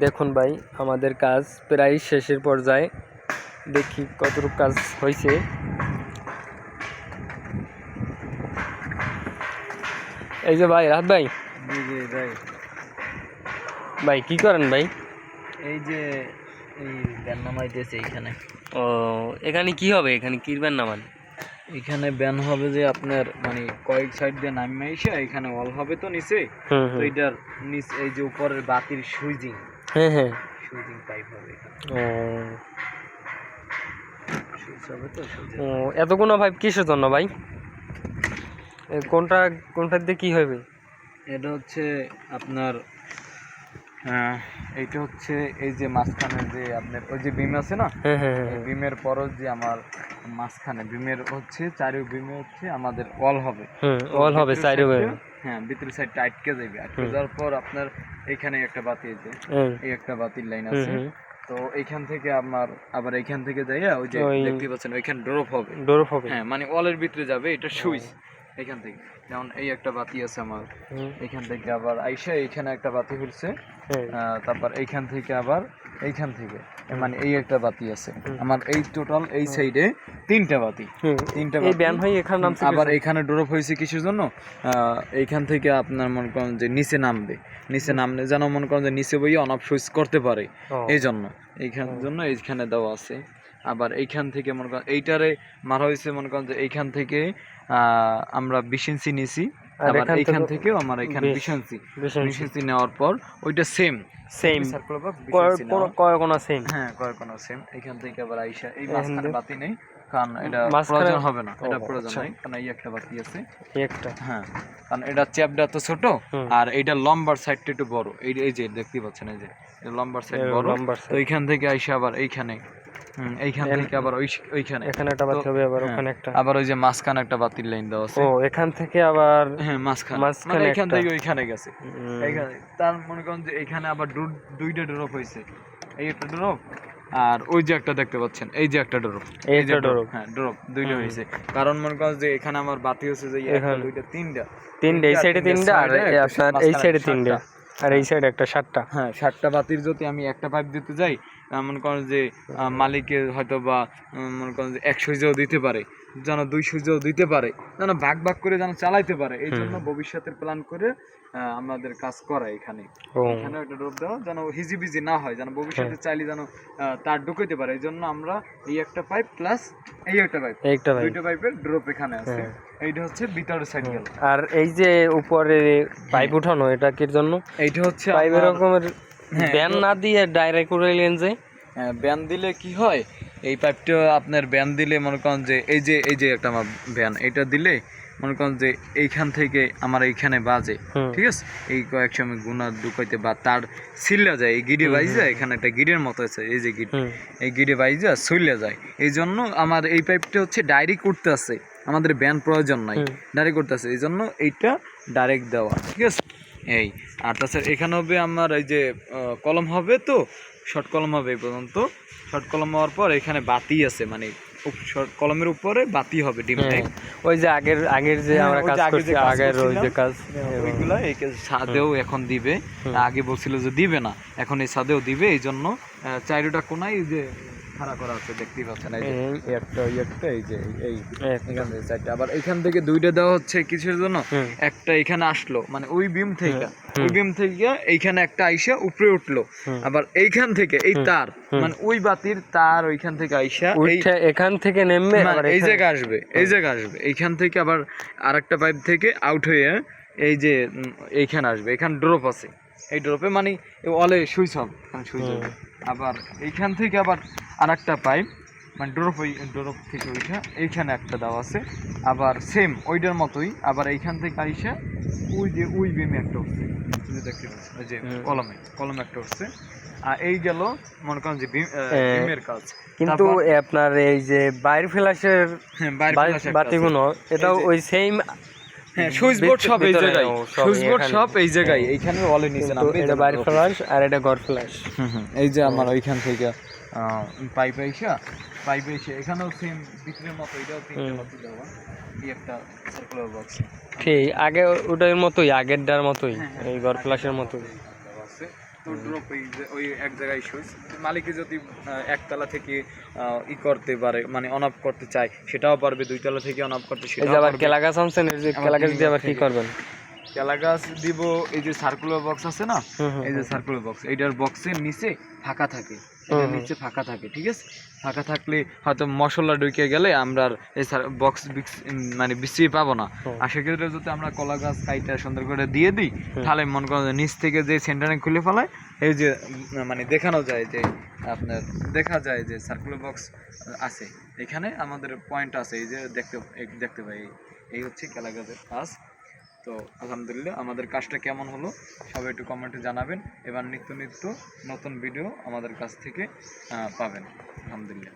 দেখুন ভাই, আমাদের কাজ প্রায় শেষের পর্যায়ে। দেখি কতটুকু কাজ হয়েছে। এই যে ভাই, রাত ভাই, জি জি ভাই, ভাই কি করেন ভাই? এই যে এই ব্যান নামাইতেছে এইখানে। ও, এখানে কি হবে? এখানে কিরবেন নামান? এখানে ব্যান হবে যে আপনার মানে কয়েক সাইড দিয়ে নামিয়ে এসে এখানে অল হবে তো নিচে। তো এটার নিচ এই যে উপরের বাতির সুইজিং, হ্যাঁ হ্যাঁ, সুইজিং পাইপ হবে এখানে। ও সুইচ হবে তো সুইচের ও, পাইপ। এতগুলো ভাই কিসের জন্য ভাই? কোনটা কোনটা দিয়ে কি হবে? এটা হচ্ছে আপনার এইটা হচ্ছে এই যে মাঝখানে যে আপনার ওই যে বিম আছে না, হ্যাঁ হ্যাঁ হ্যাঁ, বিমের পরও যে আমার মাঝখানে বিমের হচ্ছে চারি বিমে হচ্ছে আমাদের অল হবে। অল হবে সাইড হবে। হ্যাঁ, ভিতরের সাইডটা আটকে যাবে। আটকে যাওয়ার পর আপনার এখানে একটা বাতি আছে, এই একটা বাতির লাইন আছে। তো এইখান থেকে আমার আবার এইখান থেকে যাইয়া ওই যে দেখতে পাচ্ছেন ওইখানে ড্রপ হবে। ডোর হবে, হ্যাঁ, মানে ওয়ালের ভিতরে যাবে, এটা সুইচ। এখান থেকে যেমন এই একটা বাতি আছে আমার, এখান থেকে আবার আইসা এইখানে একটা বাতি হচ্ছে। তারপর এইখান থেকে আবার এইখান থেকে মানে এই একটা বাতি আছে আমার, এই টোটাল এই সাইডে তিনটা বাতি। ব্যান হয়ে এখানে নামছে। আবার এখানে ড্রপ হয়েছে কিসের জন্য? এইখান থেকে আপনার মনে করেন যে নিচে নামবে, নিচে নামলে যেন মনে করেন যে নিচে বইয়ে অন অফ সুইচ করতে পারে, এই জন্য এইখানের জন্য এইখানে দেওয়া আছে। আবার এইখান থেকে মনে করেন এইটারে মারা হয়েছে মনে করেন যে এইখান থেকে আমরা 20 ইঞ্চি নিছি। আবার এইখান থেকেও আমার এখানে 20 ইঞ্চি নেওয়ার পর ওইটা সেম সেম কোনা সেম। হ্যাঁ, কোনা সেম। এইখান থেকে আবার আইসা এই মাঝখানে বাতি নেই, কারণ এটা প্রয়োজন হবে না, এটা প্রয়োজন নাই, কারণ এই একটা বাতি আছে একটা। হ্যাঁ, কারণ এটা চ্যাপটা তো ছোট আর এইটা লম্বার সাইডটা একটু বড়। এই যে দেখতে পাচ্ছেন, এই যে লম্বার সাইড বড়। তো এইখান থেকে আইসা আবার এইখানে, এইখান থেকে আবার ওইখানে এখানে একটা বাতি হবে, আবার ওখানে একটা, আবার ওই যে মাঝখানে একটা বাতির লাইন দেওয়া আছে। ও, এখান থেকে আবার হ্যাঁ, মাঝখানে এইখান থেকে ওইখানে গেছে। এইখানে তার মনে করেন যে এইখানে আবার দুইটা ড্রপ হয়েছে, এই একটা ড্রপ আর ওই যে একটা দেখতে পাচ্ছেন, এই যে একটা ড্রপ, এই যে ড্রপ। হ্যাঁ, ড্রপ দুইটা হয়েছে, কারণ মনে করেন যে এখানে আমার বাতি হচ্ছে যে একটা দুইটা তিনটা, এই সাইডে তিনটা আর আপনার এই সাইডে তিনটা, আর এই সাইডে একটা সাতটা। হ্যাঁ, সাতটা বাতির যদি আমি একটা পাইপ দিতে যাই, মনে করেন যে মালিকের হয়তো বা মনে করেন যে 1 সুইচেও দিতে পারে, যেন 2 সুইচেও দিতে পারে, যেন ভাগ ভাগ করে যেন চালাইতে পারে। এই জন্য ভবিষ্যতের প্ল্যান করে আমাদের কাজ করা এখানে একটা ড্রপ দেওয়া, যেন হিজিবিজি না হয়, যেন ভবিষ্যতে চাইলে যেন তার ঢুকাইতে পারে। এই জন্য আমরা এই একটা পাইপ প্লাস এই একটা পাইপ, দুইটা পাইপের ড্রপ এখানে আছে। এইটা হচ্ছে ভিতরের সাইড গেল। আর এই যে উপরে পাইপ উঠানো, এটা কির জন্য? এইটা হচ্ছে পাইপ এরকমের ব্যান না দিয়ে ডাইরেক্ট উড়াইলেন যে। ব্যান দিলে কি হয়, এই পাইপটা আপনার ব্যান দিলে মনে করেন যে এই যে একটা আমার ব্যান, এটা দিলে মনে করেন যে এইখান থেকে আমার এইখানে বাজে, ঠিক আছে, এই কয়েক সময় গুণা ঢুকাইতে বা তার সিল্লা যায়, এই গিডে বাইজা, এখানে একটা গিডের মতো আছে, এই যে গিড, এই গিডে বাইজা সুইলা যায়। এই জন্য আমার এই পাইপটা হচ্ছে ডাইরেক্ট করতে আছে, আমাদের ব্যান প্রয়োজন নাই, ডাইরেক্ট করতে আছে, এই জন্য এইটা ডাইরেক্ট দেওয়া, ঠিক আছে। এই আর তাছাড়া এখানে হবে আমার এই যে কলম হবে, তো শর্ট কলম হবে এই পর্যন্ত। শর্ট কলম হওয়ার পর এখানে বাতি আছে, মানে শর্ট কলমের উপরে বাতি হবে ডিম টাইপ, ওই যে আগের যে আমরা কাজ করছি, আগের ওই যে কাজ, ওইগুলা এই ছাদেও এখন দিবে। আগে বলছিল যে দিবে না, এখন এই ছাদেও দিবে। এই জন্য চাইরোটা কোনায় যে খাড়া করা আছে, দেখতেই পাচ্ছেন, এই যে একটা এই যে এই এখান থেকে চারটা, আবার এখান থেকে দুইটা দেওয়া হচ্ছে কিসের জন্য? একটা এখানে আসলো, মানে ওই বিম থেকে এইখানে একটা আইসা উপরে উঠলো, আবার এইখান থেকে এই তার, মানে ওই বাতির তার ওইখান থেকে আইসা এখান থেকে নেমে এই জায়গা আসবে, এই জায়গা আসবে, এইখান থেকে আবার আরেকটা পাইপ থেকে আউট হয়ে এই যে এইখানে আসবে। এখানে ড্রপ আছে, এই ড্রপে মানে অলে সুইচ হবে, এখানে সুইচ হবে। আবার এইখান থেকে আবার আরেকটা পাইপ, মানে ড্রপ থেকে ওইটা এইখানে একটা দেওয়া আছে, আবার সেম ওইটার মতোই। আবার এইখান থেকে আইসা ওই যে ওই বিমে একটা উঠছে, দেখতে পাচ্ছি, ওই যে কলমে একটা উঠছে। আর এই গেল মনে করেন যে বিমের কাজ। কিন্তু আপনার এই যে বাইরে ফ্ল্যাশের বাতিগুলো, এটাও ওই সেম। হ্যাঁ, সুইচ বোর্ড সব এই জায়গায়, সুইচ বোর্ড সব এই জায়গায়, এইখানে অলে নিচে নামবে। এটা বাইরে ফ্ল্যাশ আর এটা ঘর ফ্ল্যাশ। এই যে আমার ওইখান থেকে পাইপ এসে এখানেও সেম ভিতরের মতো, এটাও তিনটা বাতি দেওয়া, এই একটা সার্কুলার বক্স, ঠিক আগে ওটার মতোই, আগেরটার মতোই, এই ঘর ফ্ল্যাশের মতোই। তো ড্রপ ওই এক জায়গায় সুইচ মালিকে যদি একতলা থেকে করতে পারে মানে অন অফ করতে চায় সেটাও পারবে, 2 তলা থেকে অন অফ করতে সেটাও আবার পারবে। কেলা গাছ আনছেন, এই যে কেলা গাছ দিয়ে আবার কি করবেন? কেলা গাছ দিব এই যে সার্কুলার বক্স আছে না, এই যে সার্কুলার বক্স, এইটার বক্সের নিচে ফাঁকা থাকে, এটার নিচে ফাঁকা থাকে, ঠিক আছে? ফাঁকা থাকলে হয়তো মশলা ঢুকে গেলে আমরা আর এই বক্স মানে বিছিয়ে পাবো না। আর সেক্ষেত্রে যদি আমরা কলা গাছ কাইটা সুন্দর করে দিয়ে দিই, তাহলে মনে করেন নিচ থেকে যে সেন্টারিং খুলে ফেলায়, এই যে মানে দেখানো যায় যে আপনার দেখা যায় যে সার্কুলার বক্স আছে, এখানে আমাদের পয়েন্ট আছে, এই যে দেখতে পাই। এই হচ্ছে কেলা গাছের কাজ। তো আলহামদুলিল্লাহ আমাদের কাজটা কেমন হলো সবাই একটু কমেন্টে জানাবেন। এবার নিত্য নতুন ভিডিও আমাদের কাছ থেকে পাবেন। আলহামদুলিল্লাহ।